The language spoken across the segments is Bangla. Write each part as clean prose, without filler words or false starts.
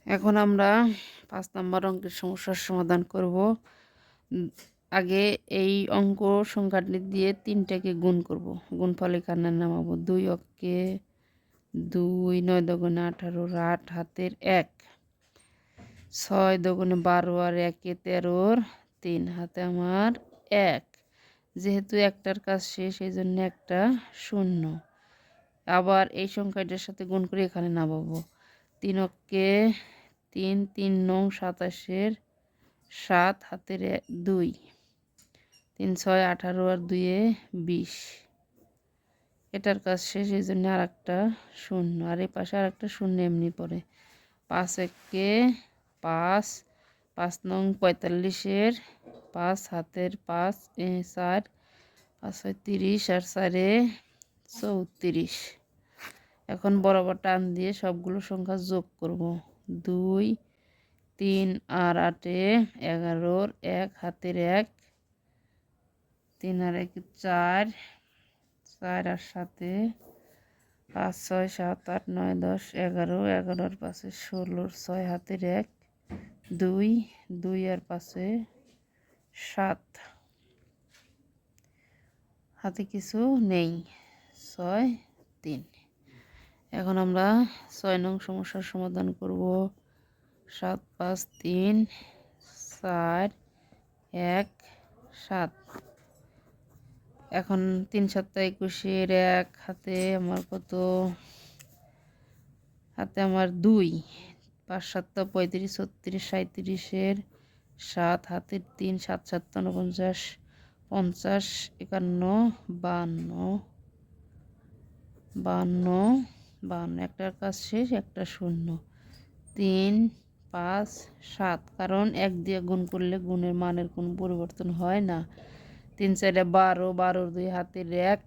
এখন আমরা ৫ নম্বর অঙ্কের সমস্যার সমাধান করব। আগে এই অঙ্ক সংখ্যাটি দিয়ে ৩টাকে গুণ করব। গুণফল এখানে নামাবো। ২ অঙ্কে ২, ৯ দোগুণে ১৮, ৮ হাতের ১, ৬ দোগুণে ১২ আর ১-এ ১৩, ৩ হাতে আমার ১। যেহেতু একটার কাজ শেষ এই জন্য একটা শূন্য। আবার এই সংখ্যাটার সাথে গুণ করে এখানে নামাবো। ৩ অঙ্কে ৩, ৩ নং ২৭-এর ৭ হাতের ২, ৩ ৬ ১৮ আর ২-এ ২০। এটার কাজ শেষ এই জন্য আর একটা শূন্য, আর এই পাশে আর একটা শূন্য এমনি পড়ে। ৫ একে ৫, ৫ নং ৪৫-এর ৫ হাতের ৫, ৪, ৫ হয় ৩০ আর ৪-এ ৩৪। এখন বরাবর টান দিয়ে সবগুলো সংখ্যা যোগ করব। ২, ৩ আর ৮-এ ১১, ১ হাতের ১, ৩ আর ১-এ ৪, ৪ আর ৭-এ ৫, ৬, ৭, ৮, ৯, ১০, ১১, ১১ আর ৫-এ ১৬, ৬ হাতের ১, ২, ২ আর ৫-এ ৭, হাতে কিছু নেই, ৬, ৩। এখন আমরা ৬ নং সমস্যার সমাধান করব। ৭, ৫, ৩, ৪, ১, ৭। এখন ৩ ৭ ২১-এর ১ হাতে আমার কত? হাতে আমার ২। ৫ ৭ ৩৫, ৩৬, ৩৭-এর ৭ হাতের ৩, ৭ ৭ ৪৯, ৫০, ৫১, ৫২, ৫২, একটার কাজ শেষ, একটা শূন্য। ৩, ৫, ৭, কারণ ১ দিয়ে গুণ করলে গুণের মানের কোনো পরিবর্তন হয় না। ৩ ৪ ১২, ১২-র ২ হাতের ১,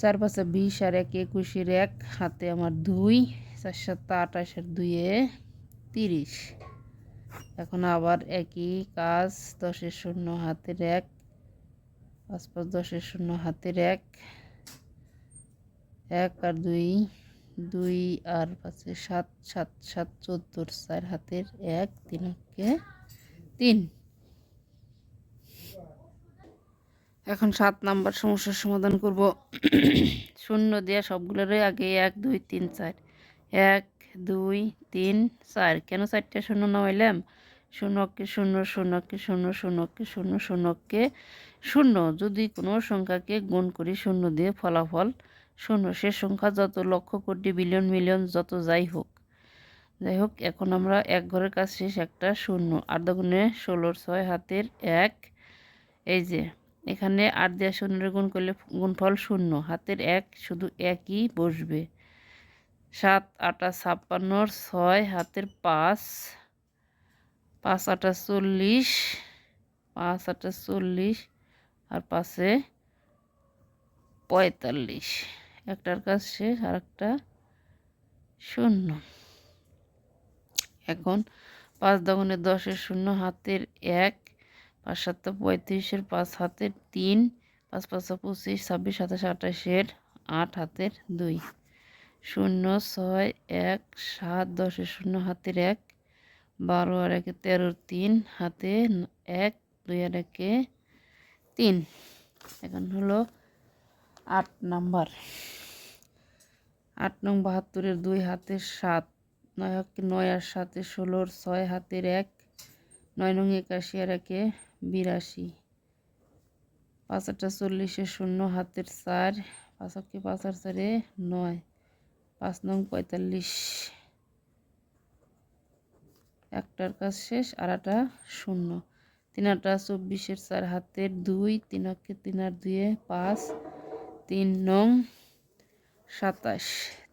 ৪ ৫ ২০ আর ১ ২১-এর ১ হাতে আমার ২, ৪ ৭ ২৮ আর ২-এ ৩০। এখন আবার একই কাজ, ১০-এর শূন্য হাতের ১, ৫ ৫ ১০-এর শূন্য হাতের ১, ১ আর ২, ২ আর ৫-এ ৭, ৭ ৭ ১৪-র ৪ হাতের ১, ৩ অঙ্কে ৩। এখন ৭ নাম্বার সমস্যার সমাধান করব। শূন্য দিয়ে সবগুলোরই আগে ১ ২ ৩ ৪, ১ ২ ৩ ৪। কেন ৪টা শূন্য নামাইলাম? ০ অঙ্কে ০, ০ অঙ্কে ০, ০ অঙ্কে ০, ০ অঙ্কে ০। যদি কোনো সংখ্যাকে গুণ করি শূন্য দিয়ে ফলাফল শূন্য। সে সংখ্যা যত লক্ষ কোটি বিলিয়ন মিলিয়ন যত যাই হোক। এখন আমরা এক ঘরের কাজ শেষ, একটা শূন্য। ৮ দুগুণে ১৬, ৬ হাতের ১। এই যে এখানে ৮ দিয়ে ০ গুণ করলে গুণফল শূন্য, হাতের ১ শুধু একই বসবে। ৭ ৮ ৫৬, ৬ হাতের ৫, ৫ ৮ ৪০, ৫ ৮ ৪০ আর ৫-এ ৪৫। একটার কাজ শেষ, আর একটা শূন্য। এখন ৫ দুগুণে ১০-এর শূন্য হাতের ১, ৫ ৭ ৩৫-এর ৫ হাতের ৩, ৫ ৫ ২৫, ২৬ ২৭ ২৮-এর ৮ হাতের ২, ০ ৬ ১ ৭ ১০-এর শূন্য হাতের ১, ১২ আর ১-এ ১৩-র ৩ হাতে ১, ২ আর ১-এ ৩। এখন হলো ৮ নাম্বার। ৮ নং ৭২-এর ২ হাতের ৭, ৯ অঙ্কে ৯ আর ৭-এ ১৬-র ৬ হাতের ১, ৯ নং ৮১ আর ১-এ ৮২, ৫ ৮ ৪০-এর শূন্য হাতের ৪, ৫ অঙ্কে ৫ আর ৪-এ ৯, ৫ নং ৪৫। একটার কাজ শেষ, আর একটা শূন্য। ৩ ৮ ২৪-এর ৪ হাতের ২, ৩ অঙ্কে ৩ আর ২-এ ৫, ৩ নং ২৭,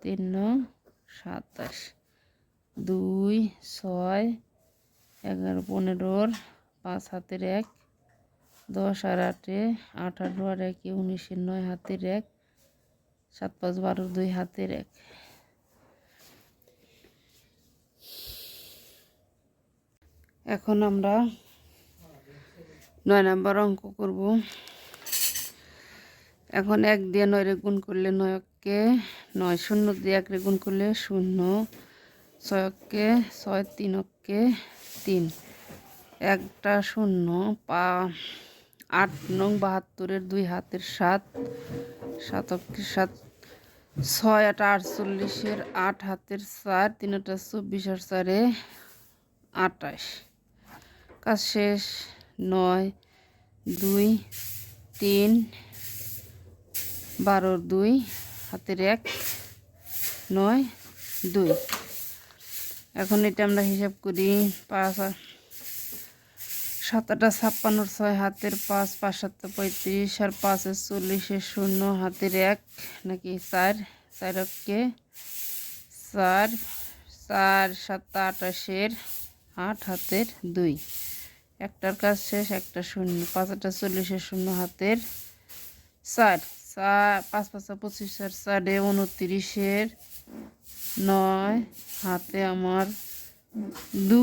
৩ নং ২৭, ২ ৬ ১১ ১৫-র ৫ হাতের ১, ১০ আর ৮-এ ১৮ আর ১-এ ১৯-এর ৯ হাতের ১, ৭ ৫ ১২-র ২ হাতের ১। এখন আমরা ৯ নাম্বার অঙ্ক করব। এখন ১ দিয়ে ৯ রে গুণ করলে ৯ অঙ্কে ৯, ০ দিয়ে ১ রে গুণ করলে ০, 6 অক্কে 6 3 অক্কে 3 একটা শূন্য 8 নং 72-এর 2 হাতের 7 7 অক্কে 7 6 8 48-এর 8 হাতের 4 3 8 24 আর 4 28 কাজ শেষ 9 2 3 12 2 হাতের 1 9 2 এখন এটা আমরা হিসাব করি 5 আর 7 8 56 6 হাতের 5 5 7 35 আর 5 40 শূন্য হাতের 1 নাকি 4 4 অক্কে 4 4 7 28-এর 8 হাতের 2 একটার কাজ শেষ একটা শূন্য 5 8 40 শূন্য হাতের 4 5 5 25 আর 4 29-এর 9 হাতে আমার 2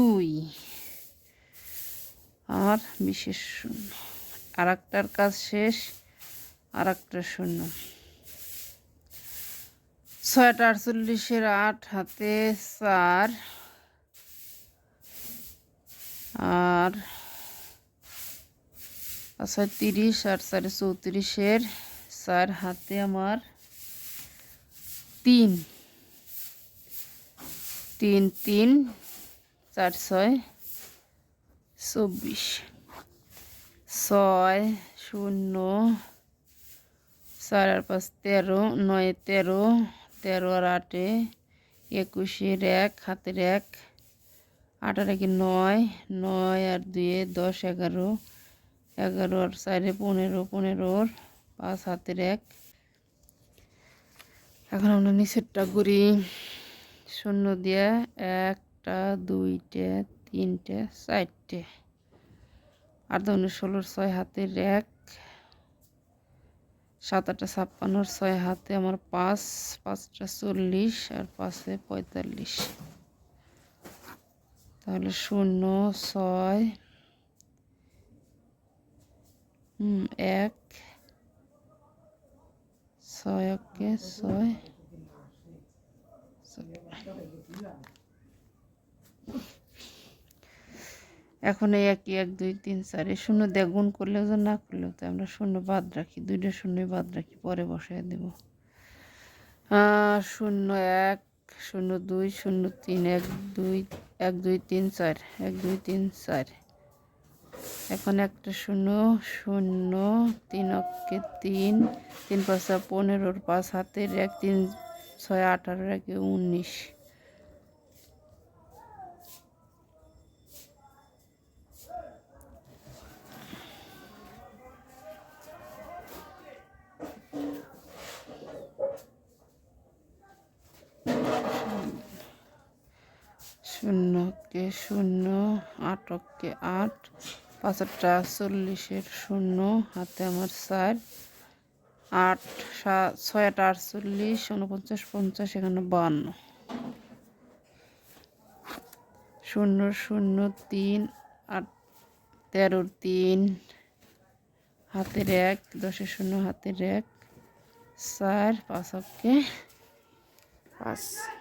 আর বিশেষ শূন্য আর একটার কাজ শেষ আর একটা শূন্য 6 48-এর 8 হাতে 4 আর 30 আর 34-এর 4 হাতে আমার 3 3 3 4 6 24 6 0 4 আর 5 13 9 13 13 আর 8 21-এর 1 হাতের 1 8 আর 1 9 9 আর 2 10 11 11 আর 4 15 15 5 হাতের 1 এখন আমরা নিচেরটা করি শূন্য দিয়ে 1টা 2টে 3টে 4টে 8 2 16 6 হাতের 1 7 8 56 6 হাতে আমার 5 5টা 40 আর 5-এ 45 তাহলে 0 6 1 6 অক্কে 6 এখন এই 1 1 2 3 4 এই শূন্য দিয়ে গুণ করলেও যে না করলেও তো আমরা শূন্য বাদ রাখি 2টা শূন্য বাদ রাখি পরে বসায় দেব 0 1 0 2 0 3 1 2 1 2 3 4 1 2 3 4 এখন একটা 0 0 3 অক্কে 3 3 5 15 5 হাতের 1 3 6 18 1 19 0 অক্কে 0 8 অক্কে 8 5টা 40-এর 0 হাতে আমার 4 8 6 8 48 49 50 এখানে 52 0 0 3 8 13 3 হাতের 1 10 0 হাতের 1 4 5 অক্কে 5